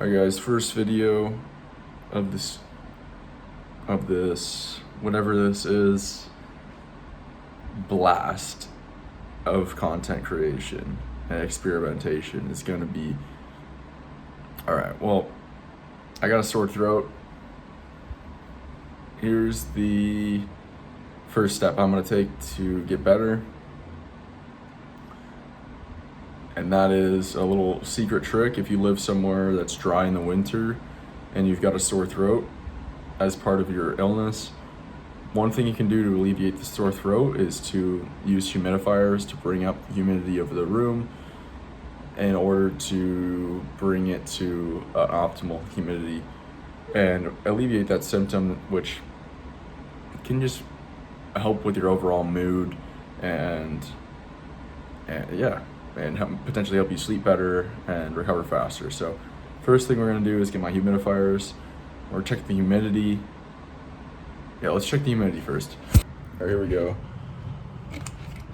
Alright guys, first video of this, whatever this is, blast of content creation and experimentation is gonna be, alright, well, I got a sore throat. Here's the first step I'm gonna take to get better. And that is a little secret trick. If you live somewhere that's dry in the winter and you've got a sore throat as part of your illness, one thing you can do to alleviate the sore throat is to use humidifiers to bring up the humidity of the room in order to bring it to an optimal humidity and alleviate that symptom, which can just help with your overall mood and potentially help you sleep better and recover faster. So first thing we're gonna do is get my humidifiers or check the humidity. Yeah, let's check the humidity first. All right, here we go.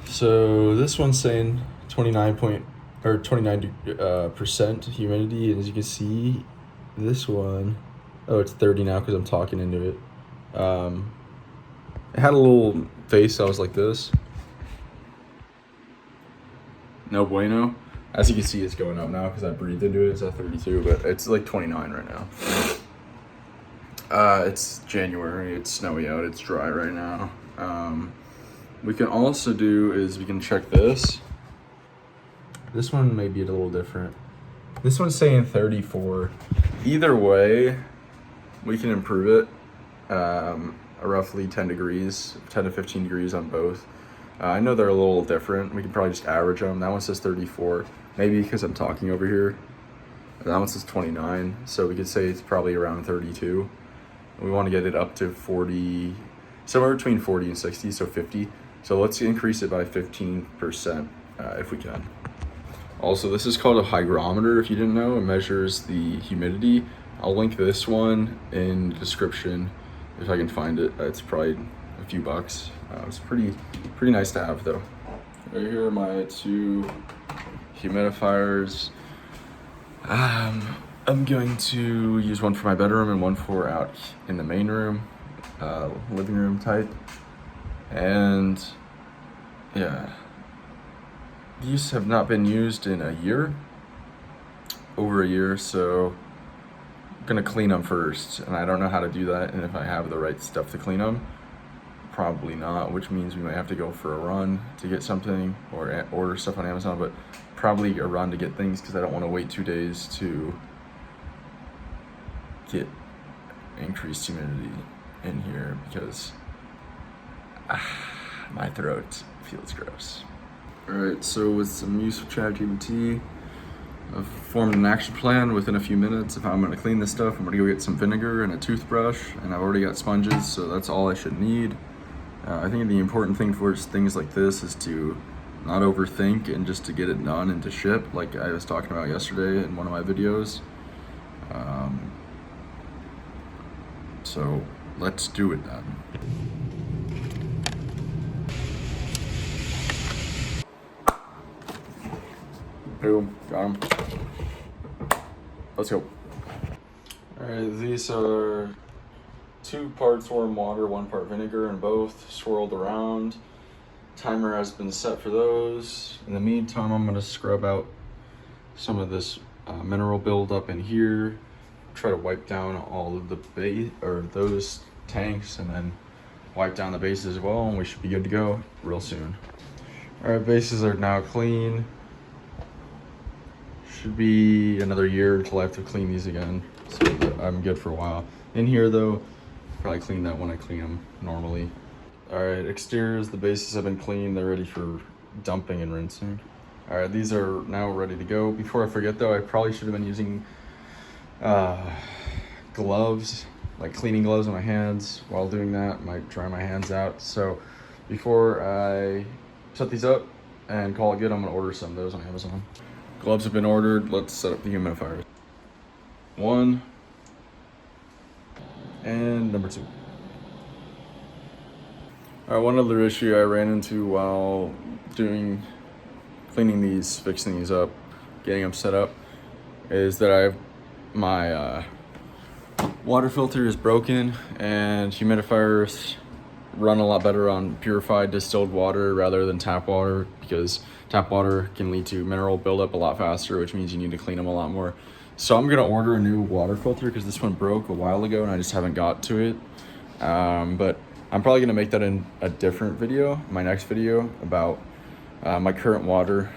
So this one's saying 29% humidity, and as you can see, this one, oh, it's 30 now because I'm talking into it. It had a little face that was like this. No bueno. As you can see, it's going up now because I breathed into it. It's at 32, but it's like 29 right now. It's January, it's snowy out, it's dry right now. We can also do is we can check this. This one may be a little different. This one's saying 34. Either way, we can improve it. Roughly 10 degrees, 10 to 15 degrees on both. I know they're a little different. We can probably just average them. That one says 34. Maybe because I'm talking over here. That one says 29. So we could say it's probably around 32. We want to get it up to 40, somewhere between 40 and 60, so 50. So let's increase it by 15% if we can. Also, this is called a hygrometer. If you didn't know, it measures the humidity. I'll link this one in the description if I can find it. It's probably a few bucks. It's pretty nice to have though. Right here are my two humidifiers. I'm going to use one for my bedroom and one for out in the main room, living room type. And yeah, these have not been used in a year, over a year, so I'm gonna clean them first. And I don't know how to do that, and if I have the right stuff to clean them. Probably not, which means we might have to go for a run to get something or order stuff on Amazon, but probably a run to get things because I don't want to wait 2 days to get increased humidity in here because my throat feels gross. All right, so with some use of ChatGPT, I've formed an action plan within a few minutes. If I'm gonna clean this stuff, I'm gonna go get some vinegar and a toothbrush, and I've already got sponges, so that's all I should need. I think the important thing for things like this is to not overthink and just to get it done and to ship, like I was talking about yesterday in one of my videos. So let's do it then. Boom, got 'em. Let's go. All right, these are 2 parts warm water, 1 part vinegar, and both swirled around. Timer has been set for those. In the meantime, I'm gonna scrub out some of this mineral buildup in here. Try to wipe down all of the base or those tanks, and then wipe down the bases as well, and we should be good to go real soon. All right, bases are now clean. Should be another year until I have to clean these again, so I'm good for a while. In here though, probably clean that when I clean them normally. All right, exteriors, the bases have been cleaned. They're ready for dumping and rinsing. All right, these are now ready to go. Before I forget though, I probably should have been using gloves, like cleaning gloves on my hands. While doing that, might dry my hands out. So before I set these up and call it good, I'm gonna order some of those on Amazon. Gloves have been ordered. Let's set up the humidifiers. 1 and number 2. All right, one other issue I ran into while cleaning these, fixing these up, getting them set up, is that my water filter is broken, and humidifiers run a lot better on purified distilled water rather than tap water, because tap water can lead to mineral buildup a lot faster, which means you need to clean them a lot more. So I'm gonna order a new water filter because this one broke a while ago and I just haven't got to it. But I'm probably gonna make that in a different video, my next video, about my current water,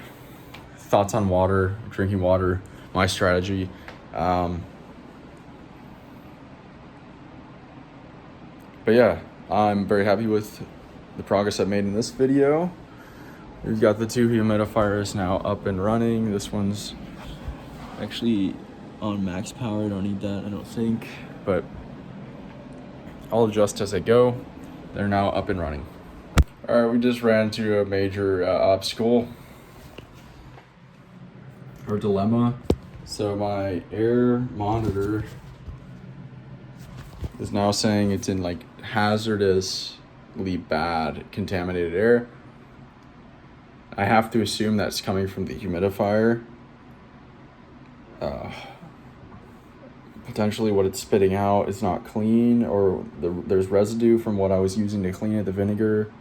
thoughts on water, drinking water, my strategy. But yeah, I'm very happy with the progress I've made in this video. We've got the 2 humidifiers now up and running. This one's actually on max power. I don't need that, I don't think, but I'll adjust as I go. They're now up and running. All right, we just ran into a major obstacle or dilemma. So my air monitor is now saying it's in like hazardously bad contaminated air. I have to assume that's coming from the humidifier. Potentially what it's spitting out is not clean, or there's residue from what I was using to clean it, the vinegar.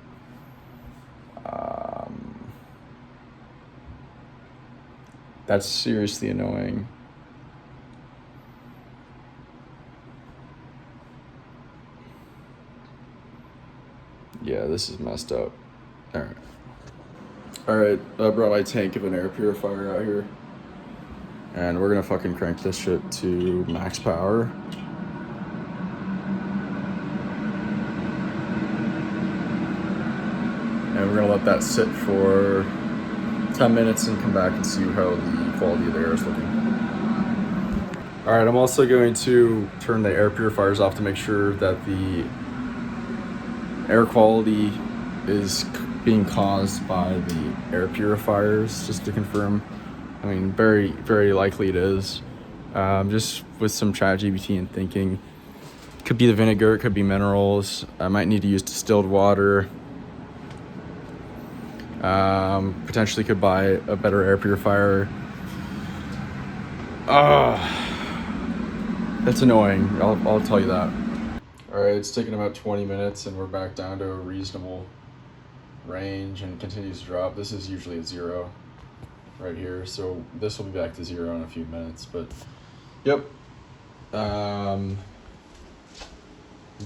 That's seriously annoying. Yeah, this is messed up. All right, I brought my tank of an air purifier out here, and we're gonna fucking crank this shit to max power. And we're gonna let that sit for 10 minutes and come back and see how the quality of the air is looking. All right, I'm also going to turn the air purifiers off to make sure that the air quality is being caused by the air purifiers, just to confirm. I mean, very, very likely it is. Just with some ChatGPT and thinking, it could be the vinegar, it could be minerals. I might need to use distilled water. Potentially could buy a better air purifier. That's annoying. I'll tell you that. All right, it's taken about 20 minutes and we're back down to a reasonable range and continues to drop. This is usually at 0 right here, so this will be back to 0 in a few minutes, but yep.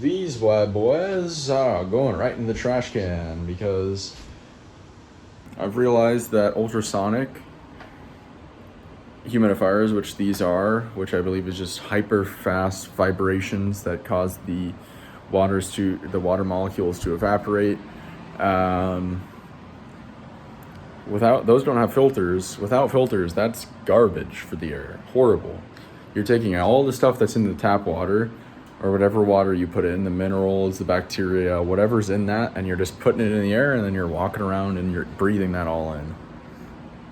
These bad boys are going right in the trash can, because I've realized that ultrasonic humidifiers, which these are, which I believe is just hyper fast vibrations that cause the water molecules to evaporate. Those don't have filters. Without filters, that's garbage for the air. Horrible. You're taking all the stuff that's in the tap water, or whatever water you put in, the minerals, the bacteria, whatever's in that, and you're just putting it in the air, and then you're walking around and you're breathing that all in.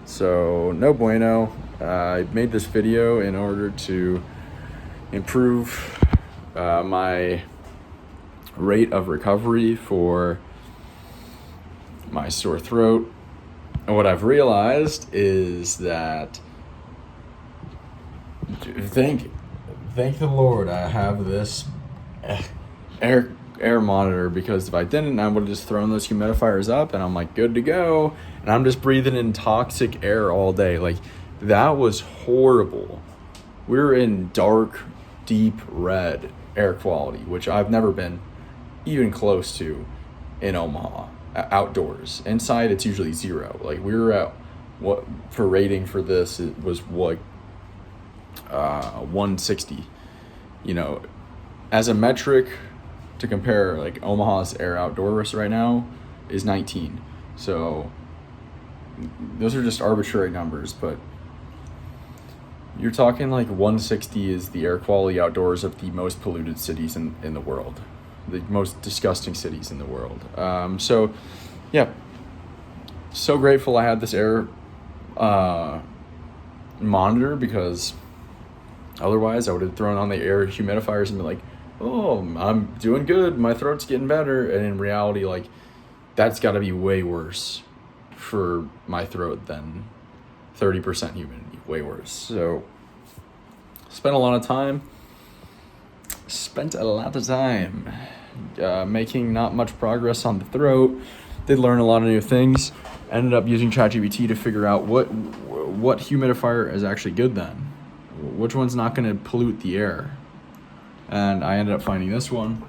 So no bueno. I made this video in order to improve my rate of recovery for my sore throat. And what I've realized is that, thank the Lord I have this air monitor, because if I didn't, I would have just thrown those humidifiers up and I'm like good to go, and I'm just breathing in toxic air all day. Like, that was horrible. We're in dark, deep red air quality, which I've never been even close to in Omaha. Outdoors. Inside, it's usually 0. Like, we were at, what for rating for this, it was like 160. You know, as a metric to compare, like, Omaha's air outdoors right now is 19. So those are just arbitrary numbers, but you're talking like 160 is the air quality outdoors of the most polluted cities in the world, the most disgusting cities in the world. So yeah, so grateful I had this air monitor, because otherwise I would have thrown on the air humidifiers and been like, oh, I'm doing good, my throat's getting better. And in reality, like, that's got to be way worse for my throat than 30% humidity, way worse. So spent a lot of time making not much progress on the throat. Did learn a lot of new things. Ended up using ChatGPT to figure out what humidifier is actually good then. Which one's not going to pollute the air. And I ended up finding this one.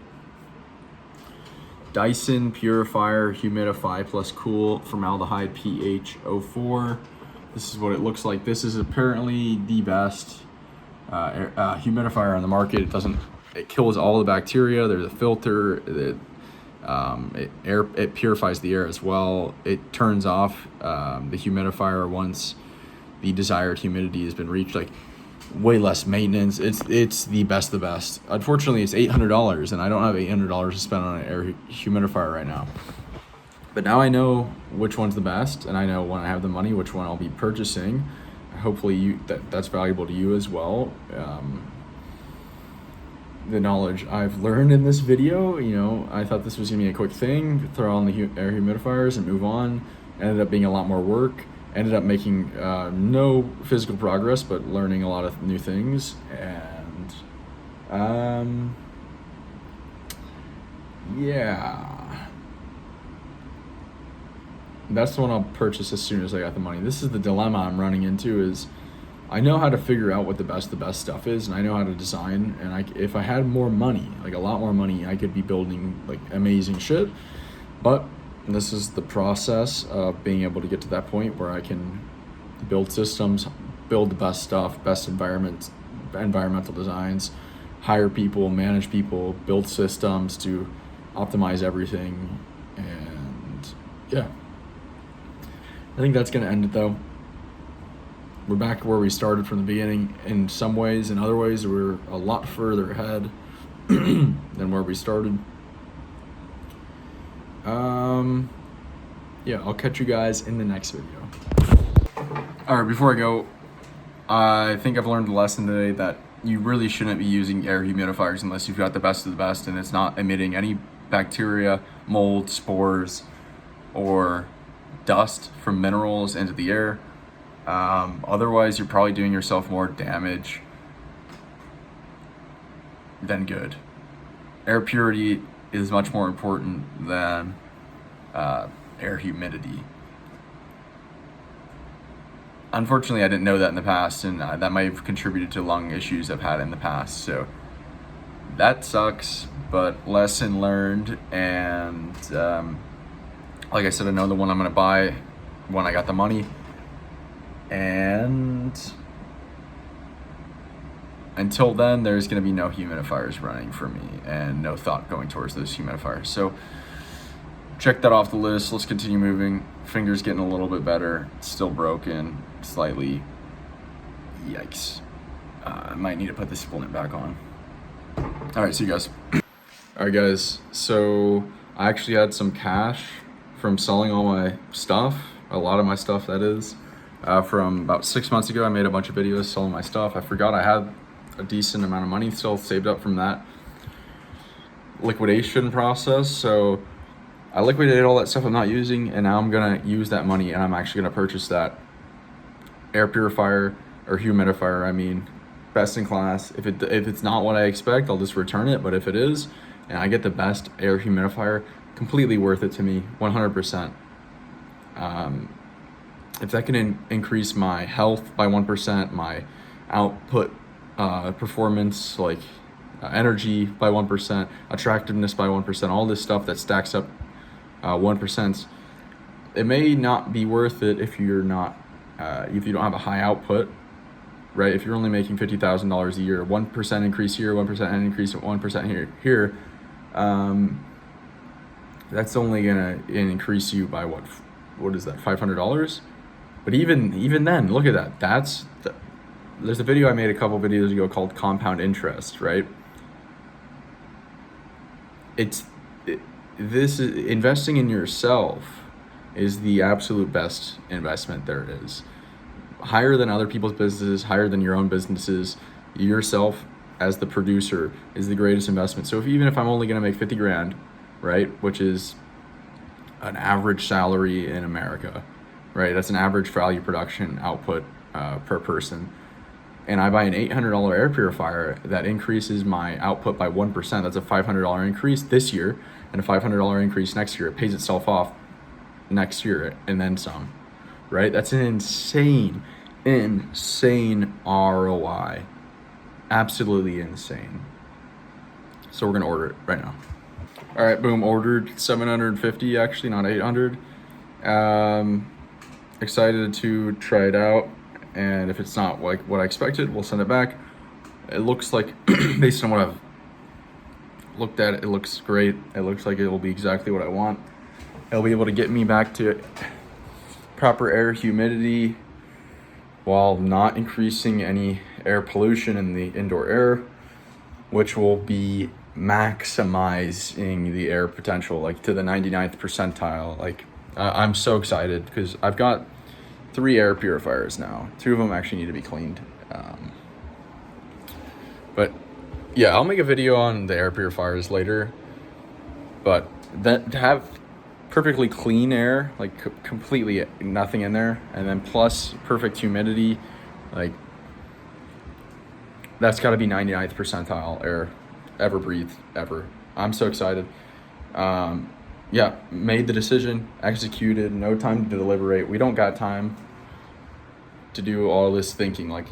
Dyson Purifier Humidify Plus Cool Formaldehyde pH 04. This is what it looks like. This is apparently the best humidifier on the market. It kills all the bacteria. There's a filter. It purifies the air as well. It turns off the humidifier once the desired humidity has been reached. Like, way less maintenance. It's the best of the best. Unfortunately, it's $800, and I don't have $800 to spend on an air humidifier right now. But now I know which one's the best, and I know when I have the money which one I'll be purchasing. Hopefully that's valuable to you as well. The knowledge I've learned in this video, I thought this was gonna be a quick thing, throw on the air humidifiers and move on. Ended up being a lot more work. Ended up making no physical progress, but learning a lot of new things. And yeah, that's the one I'll purchase as soon as I got the money. This is the dilemma I'm running into, is I know how to figure out what the best stuff is, and I know how to design, and if I had more money, like a lot more money, I could be building like amazing shit. But this is the process of being able to get to that point where I can build systems, build the best stuff, best environmental designs, hire people, manage people, build systems to optimize everything. And yeah, I think that's going to end it though. We're back where we started from the beginning in some ways. In other ways, we're a lot further ahead than where we started. Yeah, I'll catch you guys in the next video. All right, before I go, I think I've learned a lesson today that you really shouldn't be using air humidifiers unless you've got the best of the best and it's not emitting any bacteria, mold, spores, or dust from minerals into the air. Otherwise, you're probably doing yourself more damage than good. Air purity is much more important than air humidity. Unfortunately, I didn't know that in the past, and that might have contributed to lung issues I've had in the past. So that sucks, but lesson learned. And like I said, I know the one I'm gonna buy when I got the money. And until then, there's going to be no humidifiers running for me and no thought going towards those humidifiers. So check that off the list. Let's continue moving. Finger's getting a little bit better. It's still broken slightly. Yikes. I might need to put the splint back on. All right, see you guys. All right, guys. So I actually had some cash from selling all my stuff. A lot of my stuff, that is. From about 6 months ago, I made a bunch of videos selling my stuff. I forgot I had a decent amount of money still saved up from that liquidation process. So I liquidated all that stuff I'm not using, and now I'm gonna use that money and I'm actually gonna purchase that air purifier or humidifier. I mean, best in class. If it's not what I expect, I'll just return it. But if it is, and I get the best air humidifier, completely worth it to me, 100%. If that can increase my health by 1%, my output performance, like energy by 1%, attractiveness by 1%, all this stuff that stacks up 1%, it may not be worth it if you're not, if you don't have a high output, right? If you're only making $50,000 a year, 1% increase here, 1% increase, 1% here, that's only gonna increase you by what is that, $500? But even then, look at that. There's a video I made a couple videos ago called compound interest, right? Investing in yourself is the absolute best investment there is. Higher than other people's businesses, higher than your own businesses. Yourself as the producer is the greatest investment. So even if I'm only gonna make 50 grand, right, which is an average salary in America, right? That's an average value production output per person. and I buy an $800 air purifier that increases my output by 1%, that's a $500 increase this year and a $500 increase next year. It pays itself off next year and then some, right? That's an insane ROI. Absolutely insane. So we're gonna order it right now. All right, boom, ordered 750, actually not 800. Excited to try it out, and if it's not like what I expected, we'll send it back. It looks like, based on what I've looked at, it looks great. It looks like it will be exactly what I want. It'll be able to get me back to proper air humidity while not increasing any air pollution in the indoor air, which will be maximizing the air potential, like to the 99th percentile. Like, I'm so excited because I've got 3 air purifiers now. 2 of them actually need to be cleaned. But yeah, I'll make a video on the air purifiers later. But that, to have perfectly clean air, like completely nothing in there, and then plus perfect humidity, like that's got to be 99th percentile air ever breathed, ever. I'm so excited. Yeah, made the decision, executed, no time to deliberate. We don't got time to do all this thinking. Like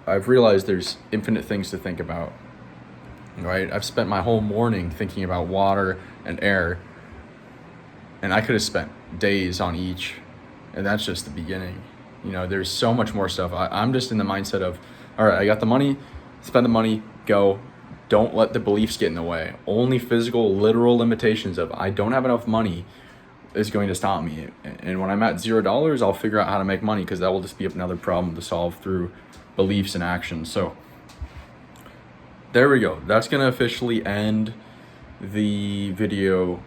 I've realized there's infinite things to think about, right? I've spent my whole morning thinking about water and air, and I could have spent days on each, and that's just the beginning. You know, there's so much more stuff. I'm just in the mindset of, all right, I got the money, spend the money, go. Don't let the beliefs get in the way. Only physical, literal limitations of I don't have enough money is going to stop me. And when I'm at $0, I'll figure out how to make money, because that will just be another problem to solve through beliefs and actions. So there we go. That's going to officially end the video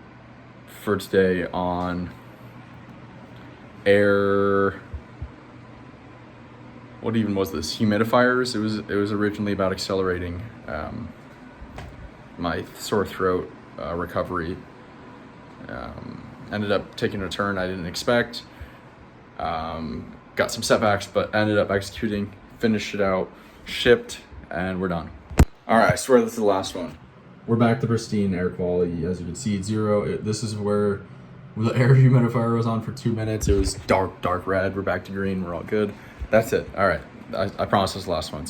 for today on air. What even was this? Humidifiers. It was originally about accelerating my sore throat recovery. Ended up taking a turn I didn't expect. Got some setbacks, but ended up executing, finished it out, shipped, and we're done. All right, I swear this is the last one. We're back to pristine air quality. As you can see, it's 0. This is where the air humidifier was on for 2 minutes. It was dark red. We're back to green. We're all good. That's it. All right. I promise this is the last one. See you.